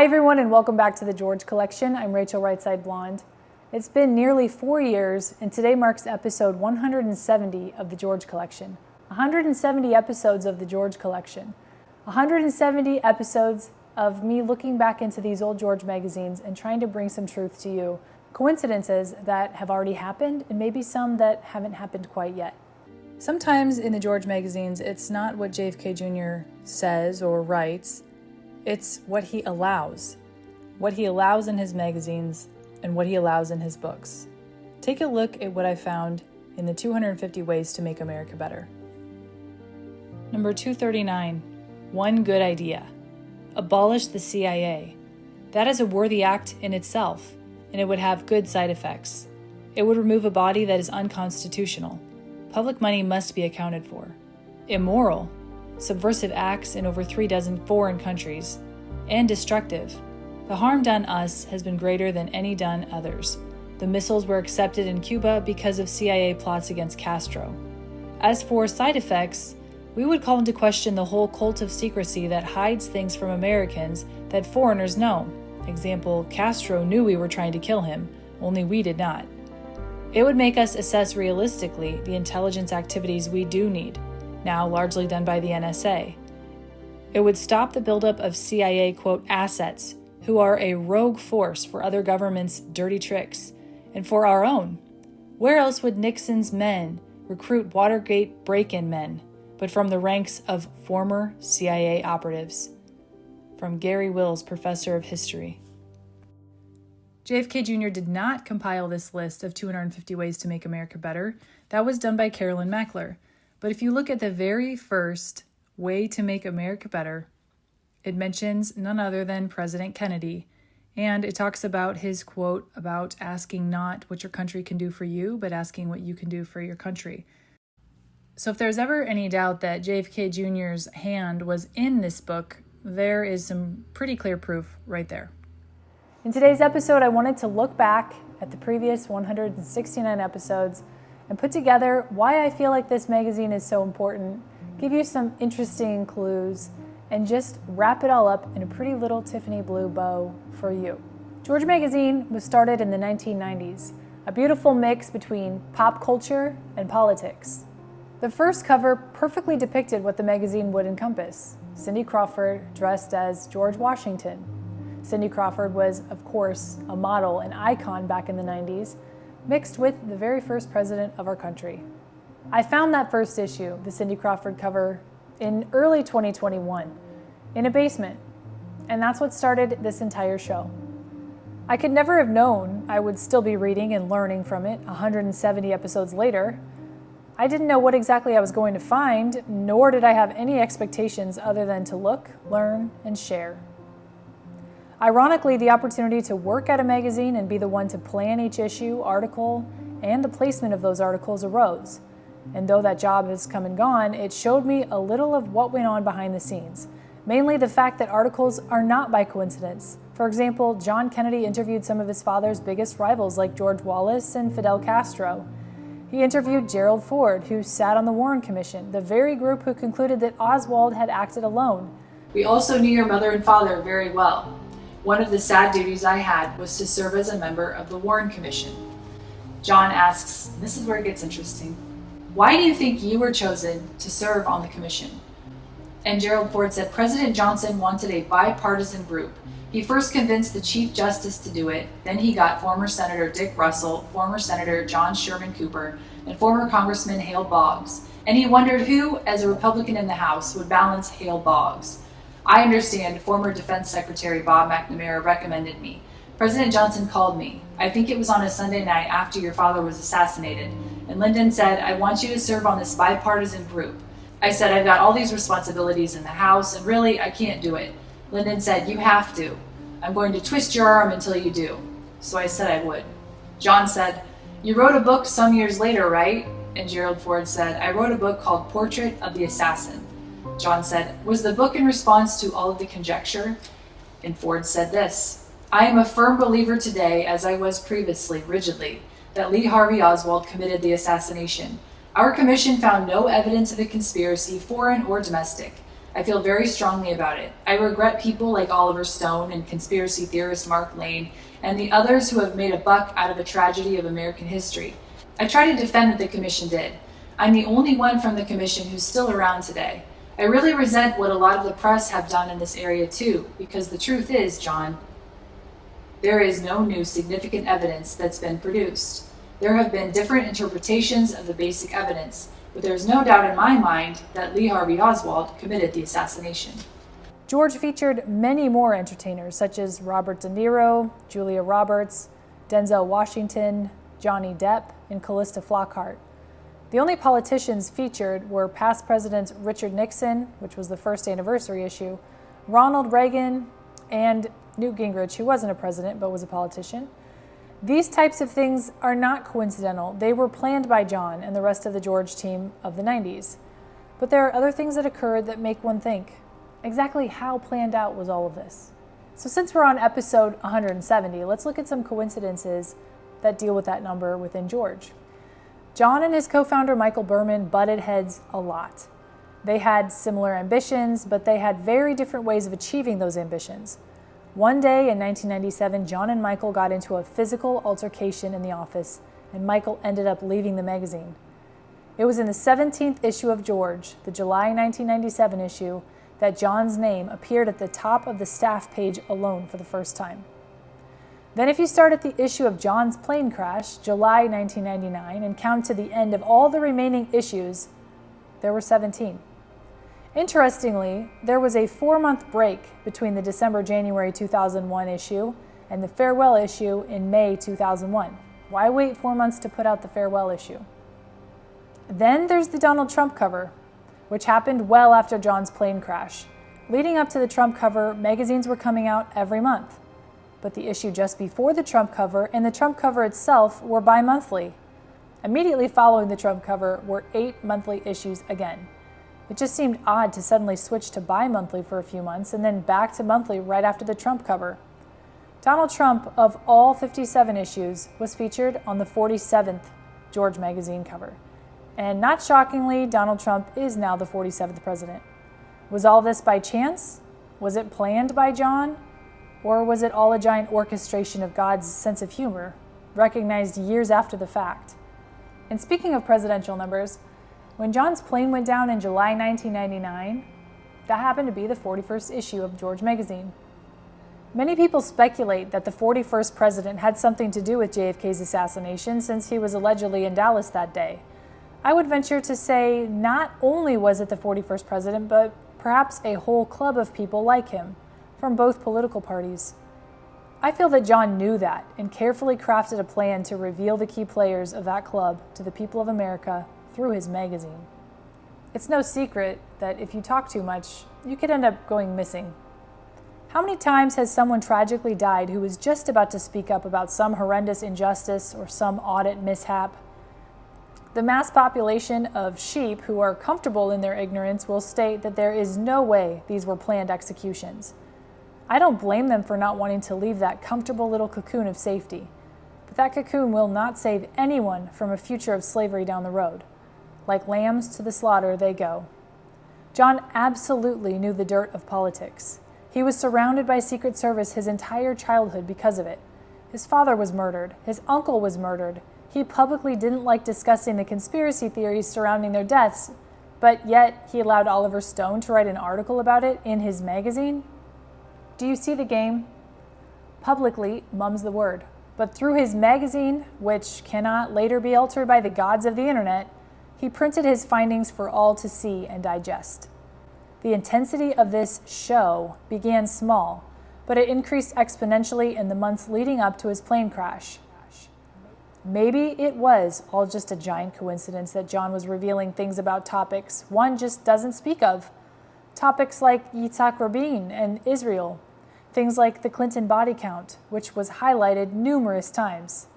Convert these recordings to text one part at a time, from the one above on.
Hi everyone and welcome back to the George Collection. I'm Rachel Rightside Blonde. It's been nearly 4 years and today marks episode 170 of the George Collection. 170 episodes of the George Collection. 170 episodes of me looking back into these old George magazines and trying to bring some truth to you. Coincidences that have already happened and maybe some that haven't happened quite yet. Sometimes in the George magazines, it's not what JFK Jr. says or writes, it's what he allows. What he allows in his magazines and what he allows in his books. Take a look at what I found in the 250 Ways to Make America Better. Number 239, one good idea. Abolish the CIA. That is a worthy act in itself, and it would have good side effects. It would remove a body that is unconstitutional. Public money must be accounted for. Immoral. Subversive acts in over 36 foreign countries. And destructive. The harm done us has been greater than any done others. The missiles were accepted in Cuba because of CIA plots against Castro. As for side effects, we would call into question the whole cult of secrecy that hides things from Americans that foreigners know. Example, Castro knew we were trying to kill him, only we did not. It would make us assess realistically the intelligence activities we do need, now largely done by the NSA. It would stop the buildup of CIA, quote, assets, who are a rogue force for other governments' dirty tricks, and for our own. Where else would Nixon's men recruit Watergate break-in men, but from the ranks of former CIA operatives? From Gary Wills, professor of history. JFK Jr. did not compile this list of 250 ways to make America better. That was done by Carolyn Mackler. But if you look at the very first way to make America better, it mentions none other than President Kennedy. And it talks about his quote about asking not what your country can do for you, but asking what you can do for your country. So if there's ever any doubt that JFK Jr.'s hand was in this book, there is some pretty clear proof right there. In today's episode, I wanted to look back at the previous 169 episodes and put together why I feel like this magazine is so important, give you some interesting clues, and just wrap it all up in a pretty little Tiffany blue bow for you. George Magazine was started in the 1990s, a beautiful mix between pop culture and politics. The first cover perfectly depicted what the magazine would encompass. Cindy Crawford dressed as George Washington. Cindy Crawford was, of course, a model, an icon back in the 90s, mixed with the very first president of our country. I found that first issue, the Cindy Crawford cover, in early 2021, in a basement, and that's what started this entire show. I could never have known I would still be reading and learning from it 170 episodes later. I didn't know what exactly I was going to find, nor did I have any expectations other than to look, learn, and share. Ironically, the opportunity to work at a magazine and be the one to plan each issue, article, and the placement of those articles arose. And though that job has come and gone, it showed me a little of what went on behind the scenes. Mainly the fact that articles are not by coincidence. For example, John Kennedy interviewed some of his father's biggest rivals like George Wallace and Fidel Castro. He interviewed Gerald Ford, who sat on the Warren Commission, the very group who concluded that Oswald had acted alone. We also knew your mother and father very well. One of the sad duties I had was to serve as a member of the Warren Commission. John asks, and this is where it gets interesting, why do you think you were chosen to serve on the commission? And Gerald Ford said, President Johnson wanted a bipartisan group. He first convinced the Chief Justice to do it, then he got former Senator Dick Russell, former Senator John Sherman Cooper, and former Congressman Hale Boggs. And he wondered who, as a Republican in the House, would balance Hale Boggs. I understand former Defense Secretary Bob McNamara recommended me. President Johnson called me. I think it was on a Sunday night after your father was assassinated. And Lyndon said, I want you to serve on this bipartisan group. I said, I've got all these responsibilities in the House, and really, I can't do it. Lyndon said, you have to. I'm going to twist your arm until you do. So I said I would. John said, you wrote a book some years later, right? And Gerald Ford said, I wrote a book called Portrait of the Assassin. John said, was the book in response to all of the conjecture? And Ford said this, I am a firm believer today, as I was previously, rigidly, that Lee Harvey Oswald committed the assassination. Our commission found no evidence of a conspiracy, foreign or domestic. I feel very strongly about it. I regret people like Oliver Stone and conspiracy theorist Mark Lane and the others who have made a buck out of a tragedy of American history. I try to defend what the commission did. I'm the only one from the commission who's still around today. I really resent what a lot of the press have done in this area too, because the truth is, John, there is no new significant evidence that's been produced. There have been different interpretations of the basic evidence, but there's no doubt in my mind that Lee Harvey Oswald committed the assassination. George featured many more entertainers, such as Robert De Niro, Julia Roberts, Denzel Washington, Johnny Depp, and Callista Flockhart. The only politicians featured were past presidents Richard Nixon, which was the first anniversary issue, Ronald Reagan, and Newt Gingrich, who wasn't a president but was a politician. These types of things are not coincidental. They were planned by John and the rest of the George team of the 90s. But there are other things that occurred that make one think, exactly how planned out was all of this? So since we're on episode 170, let's look at some coincidences that deal with that number within George. John and his co-founder Michael Berman butted heads a lot. They had similar ambitions, but they had very different ways of achieving those ambitions. One day in 1997, John and Michael got into a physical altercation in the office, and Michael ended up leaving the magazine. It was in the 17th issue of George, the July 1997 issue, that John's name appeared at the top of the staff page alone for the first time. Then if you start at the issue of John's plane crash, July 1999, and count to the end of all the remaining issues, there were 17. Interestingly, there was a 4-month break between the December-January 2001 issue and the farewell issue in May 2001. Why wait 4 months to put out the farewell issue? Then there's the Donald Trump cover, which happened well after John's plane crash. Leading up to the Trump cover, magazines were coming out every month. But the issue just before the Trump cover and the Trump cover itself were bi-monthly. Immediately following the Trump cover were 8 monthly issues again. It just seemed odd to suddenly switch to bi-monthly for a few months and then back to monthly right after the Trump cover. Donald Trump, of all 57 issues, was featured on the 47th George magazine cover. And not shockingly, Donald Trump is now the 47th president. Was all this by chance? Was it planned by John? Or was it all a giant orchestration of God's sense of humor, recognized years after the fact? And speaking of presidential numbers, when John's plane went down in July 1999, that happened to be the 41st issue of George magazine. Many people speculate that the 41st president had something to do with JFK's assassination since he was allegedly in Dallas that day. I would venture to say not only was it the 41st president, but perhaps a whole club of people like him, from both political parties. I feel that John knew that and carefully crafted a plan to reveal the key players of that club to the people of America through his magazine. It's no secret that if you talk too much, you could end up going missing. How many times has someone tragically died who was just about to speak up about some horrendous injustice or some audit mishap? The mass population of sheep who are comfortable in their ignorance will state that there is no way these were planned executions. I don't blame them for not wanting to leave that comfortable little cocoon of safety, but that cocoon will not save anyone from a future of slavery down the road. Like lambs to the slaughter they go. John absolutely knew the dirt of politics. He was surrounded by Secret Service his entire childhood because of it. His father was murdered. His uncle was murdered. He publicly didn't like discussing the conspiracy theories surrounding their deaths, but yet he allowed Oliver Stone to write an article about it in his magazine. Do you see the game? Publicly, mum's the word. But through his magazine, which cannot later be altered by the gods of the internet, he printed his findings for all to see and digest. The intensity of this show began small, but it increased exponentially in the months leading up to his plane crash. Maybe it was all just a giant coincidence that John was revealing things about topics one just doesn't speak of. Topics like Yitzhak Rabin and Israel. Things like the Clinton body count, which was highlighted numerous times.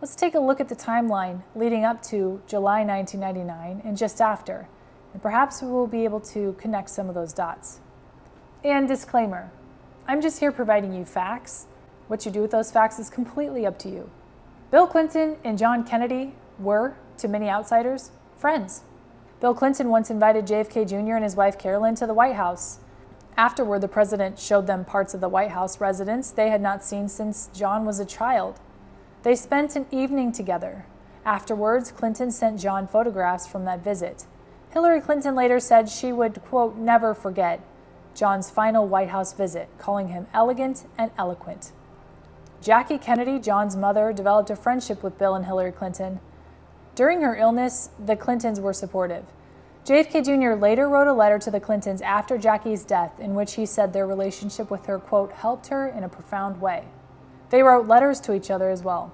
Let's take a look at the timeline leading up to July 1999 and just after, and perhaps we will be able to connect some of those dots. And disclaimer, I'm just here providing you facts. What you do with those facts is completely up to you. Bill Clinton and John Kennedy were, to many outsiders, friends. Bill Clinton once invited JFK Jr. and his wife Carolyn to the White House. Afterward, the president showed them parts of the White House residence they had not seen since John was a child. They spent an evening together. Afterwards, Clinton sent John photographs from that visit. Hillary Clinton later said she would, quote, never forget John's final White House visit, calling him elegant and eloquent. Jackie Kennedy, John's mother, developed a friendship with Bill and Hillary Clinton. During her illness, the Clintons were supportive. JFK Jr. later wrote a letter to the Clintons after Jackie's death in which he said their relationship with her, quote, helped her in a profound way. They wrote letters to each other as well.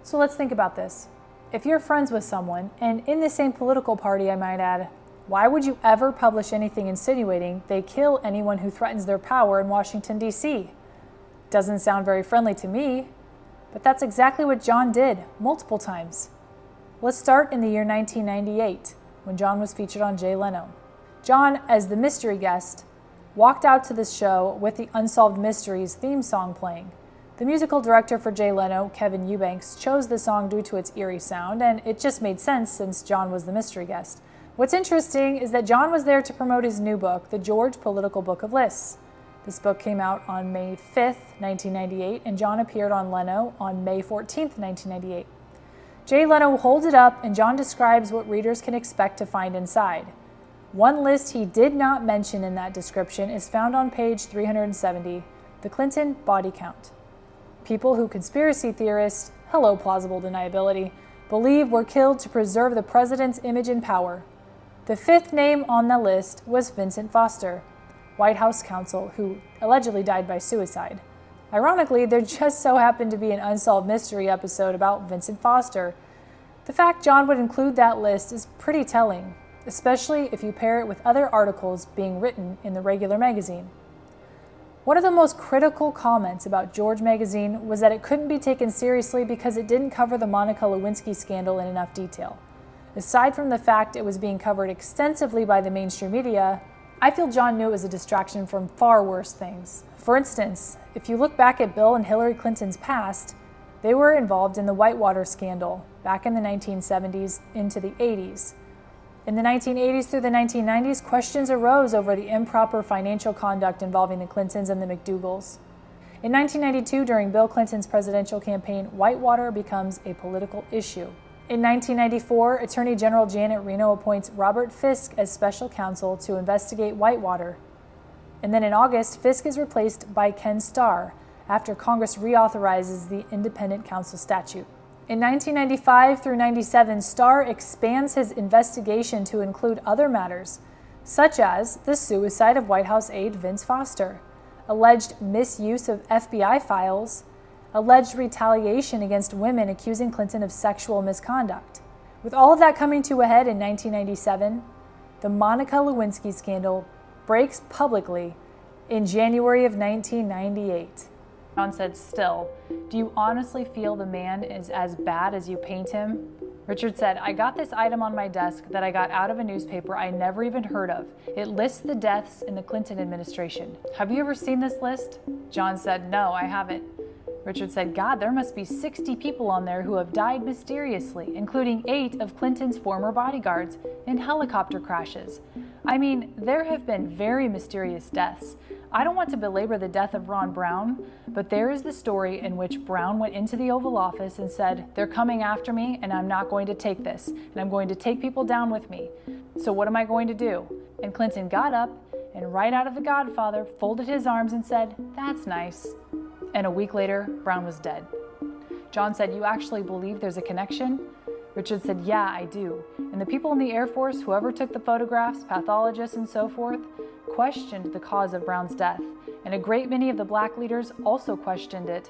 So let's think about this. If you're friends with someone, and in the same political party, I might add, why would you ever publish anything insinuating they kill anyone who threatens their power in Washington, D.C.? Doesn't sound very friendly to me, but that's exactly what John did, multiple times. Let's start in the year 1998, when John was featured on Jay Leno. John, as the mystery guest, walked out to the show with the Unsolved Mysteries theme song playing. The musical director for Jay Leno, Kevin Eubanks, chose the song due to its eerie sound, and it just made sense since John was the mystery guest. What's interesting is that John was there to promote his new book, The George Political Book of Lists. This book came out on May 5th, 1998, and John appeared on Leno on May 14th, 1998. Jay Leno holds it up, and John describes what readers can expect to find inside. One list he did not mention in that description is found on page 370, the Clinton body count. People who conspiracy theorists, hello plausible deniability, believe were killed to preserve the president's image and power. The fifth name on the list was Vincent Foster, White House counsel who allegedly died by suicide. Ironically, there just so happened to be an Unsolved Mystery episode about Vincent Foster. The fact John would include that list is pretty telling, especially if you pair it with other articles being written in the regular magazine. One of the most critical comments about George magazine was that it couldn't be taken seriously because it didn't cover the Monica Lewinsky scandal in enough detail. Aside from the fact it was being covered extensively by the mainstream media, I feel John knew it was a distraction from far worse things. For instance, if you look back at Bill and Hillary Clinton's past, they were involved in the Whitewater scandal back in the 1970s into the 80s. In the 1980s through the 1990s, questions arose over the improper financial conduct involving the Clintons and the McDougalls. In 1992, during Bill Clinton's presidential campaign, Whitewater becomes a political issue. In 1994, Attorney General Janet Reno appoints Robert Fisk as special counsel to investigate Whitewater. And then in August, Fisk is replaced by Ken Starr after Congress reauthorizes the independent counsel statute. In 1995 through 97, Starr expands his investigation to include other matters, such as the suicide of White House aide Vince Foster, alleged misuse of FBI files, alleged retaliation against women accusing Clinton of sexual misconduct. With all of that coming to a head in 1997, the Monica Lewinsky scandal breaks publicly in January of 1998. John said, still, do you honestly feel the man is as bad as you paint him? Richard said, I got this item on my desk that I got out of a newspaper I never even heard of. It lists the deaths in the Clinton administration. Have you ever seen this list? John said, no, I haven't. Richard said, God, there must be 60 people on there who have died mysteriously, including 8 of Clinton's former bodyguards in helicopter crashes. I mean, there have been very mysterious deaths. I don't want to belabor the death of Ron Brown, but there is the story in which Brown went into the Oval Office and said, they're coming after me and I'm not going to take this, and I'm going to take people down with me. So what am I going to do? And Clinton got up and right out of The Godfather folded his arms and said, that's nice. And a week later, Brown was dead. John said, you actually believe there's a connection? Richard said, yeah, I do. And the people in the Air Force, whoever took the photographs, pathologists and so forth, questioned the cause of Brown's death. And a great many of the black leaders also questioned it.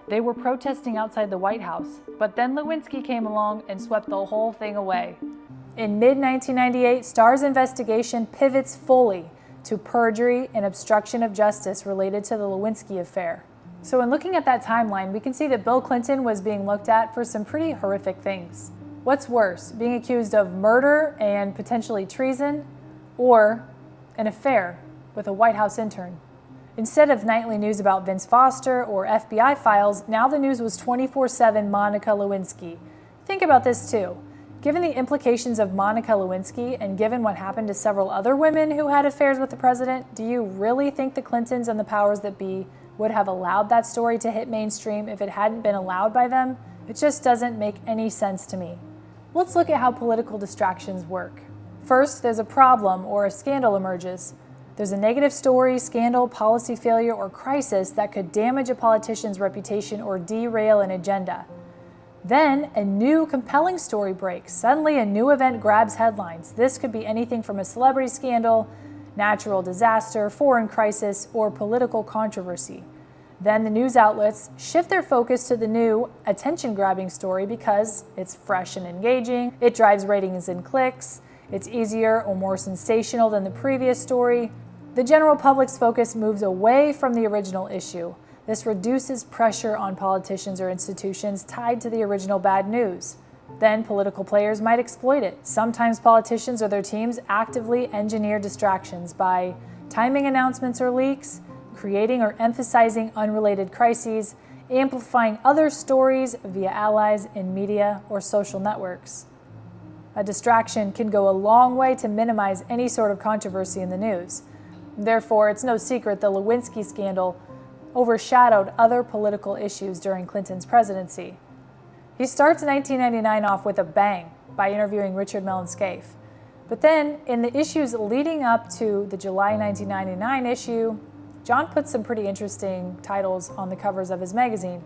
They were protesting outside the White House, but then Lewinsky came along and swept the whole thing away. In mid-1998, Starr's investigation pivots fully to perjury and obstruction of justice related to the Lewinsky affair. So in looking at that timeline, we can see that Bill Clinton was being looked at for some pretty horrific things. What's worse, being accused of murder and potentially treason, or an affair with a White House intern? Instead of nightly news about Vince Foster or FBI files, now the news was 24/7 Monica Lewinsky. Think about this too. Given the implications of Monica Lewinsky and given what happened to several other women who had affairs with the president, do you really think the Clintons and the powers that be would have allowed that story to hit mainstream if it hadn't been allowed by them? It just doesn't make any sense to me. Let's look at how political distractions work. First, there's a problem or a scandal emerges. There's a negative story, scandal, policy failure, or crisis that could damage a politician's reputation or derail an agenda. Then, a new compelling story breaks. Suddenly, a new event grabs headlines. This could be anything from a celebrity scandal, natural disaster, foreign crisis, or political controversy. Then the news outlets shift their focus to the new, attention-grabbing story because it's fresh and engaging, it drives ratings and clicks, it's easier or more sensational than the previous story. The general public's focus moves away from the original issue. This reduces pressure on politicians or institutions tied to the original bad news. Then political players might exploit it. Sometimes politicians or their teams actively engineer distractions by timing announcements or leaks, creating or emphasizing unrelated crises, amplifying other stories via allies in media or social networks. A distraction can go a long way to minimize any sort of controversy in the news. Therefore, it's no secret the Lewinsky scandal overshadowed other political issues during Clinton's presidency. He starts 1999 off with a bang by interviewing Richard Mellon Scaife. But then, in the issues leading up to the July 1999 issue, John puts some pretty interesting titles on the covers of his magazine.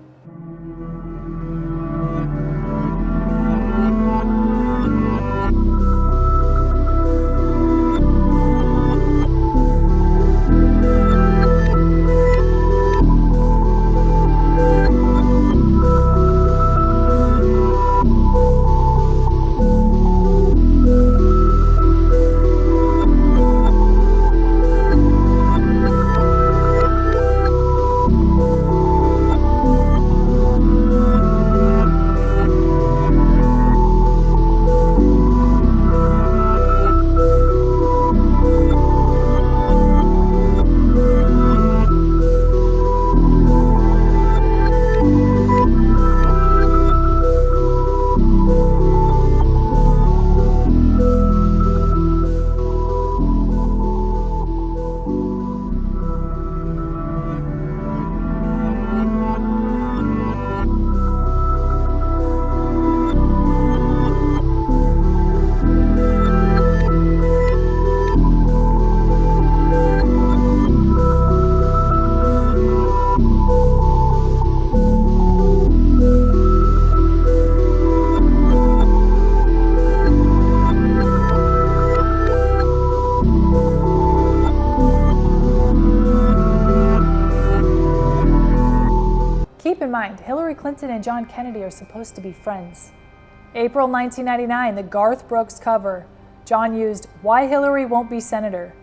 Keep in mind, Hillary Clinton and John Kennedy are supposed to be friends. April 1999, the Garth Brooks cover. John used, "Why Hillary Won't Be Senator."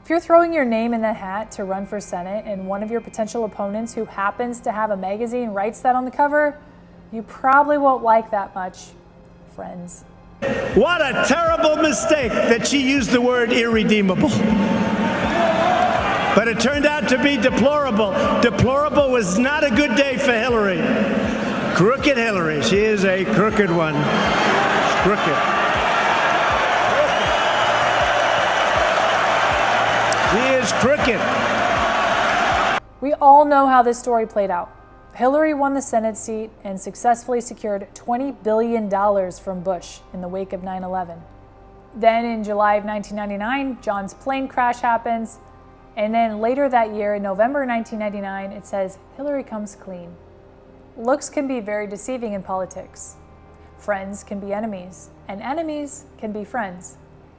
If you're throwing your name in the hat to run for Senate and one of your potential opponents who happens to have a magazine writes that on the cover, you probably won't like that much, friends. What a terrible mistake that she used the word irredeemable. But it turned out to be deplorable. Deplorable was not a good day for Hillary. Crooked Hillary. She is a crooked one. Crooked. She is crooked. We all know how this story played out. Hillary won the Senate seat and successfully secured $20 billion from Bush in the wake of 9/11. Then in July of 1999, John's plane crash happens. And then later that year, in November 1999, it says, Hillary comes clean. Looks can be very deceiving in politics. Friends can be enemies, and enemies can be friends.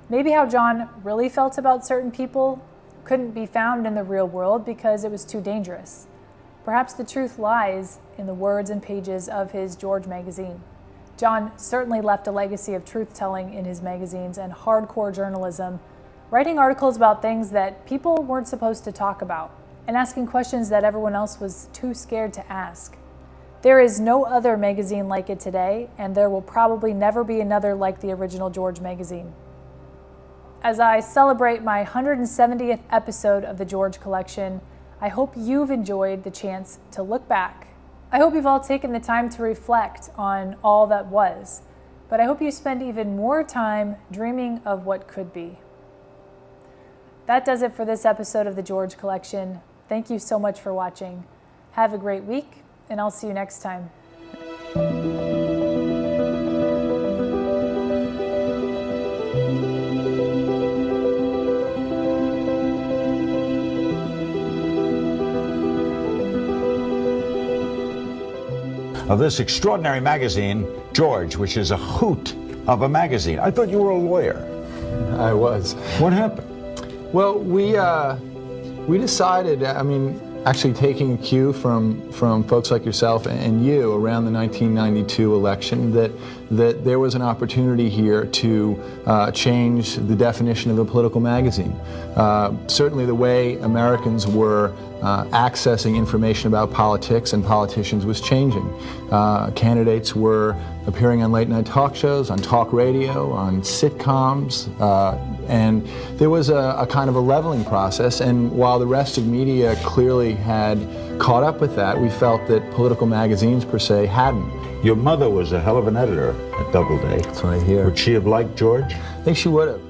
Maybe how John really felt about certain people couldn't be found in the real world because it was too dangerous. Perhaps the truth lies in the words and pages of his George magazine. John certainly left a legacy of truth-telling in his magazines and hardcore journalism, writing articles about things that people weren't supposed to talk about, and asking questions that everyone else was too scared to ask. There is no other magazine like it today, and there will probably never be another like the original George magazine. As I celebrate my 170th episode of the George Collection, I hope you've enjoyed the chance to look back. I hope you've all taken the time to reflect on all that was. but I hope you spend even more time dreaming of what could be. That does it for this episode of the George Collection. Thank you so much for watching. Have a great week, and I'll see you next time. Of this extraordinary magazine, George, which is a hoot of a magazine. I thought you were a lawyer. I was. What happened? Well, we decided, actually taking a cue from folks like yourself and you around the 1992 election, that there was an opportunity here to change the definition of a political magazine. Certainly the way Americans were accessing information about politics and politicians was changing. Candidates were appearing on late night talk shows, on talk radio, on sitcoms, and there was a kind of a leveling process. And while the rest of media clearly had caught up with that, we felt that political magazines per se hadn't. Your mother was a hell of an editor at Doubleday. That's what I hear. Would she have liked George? I think she would have.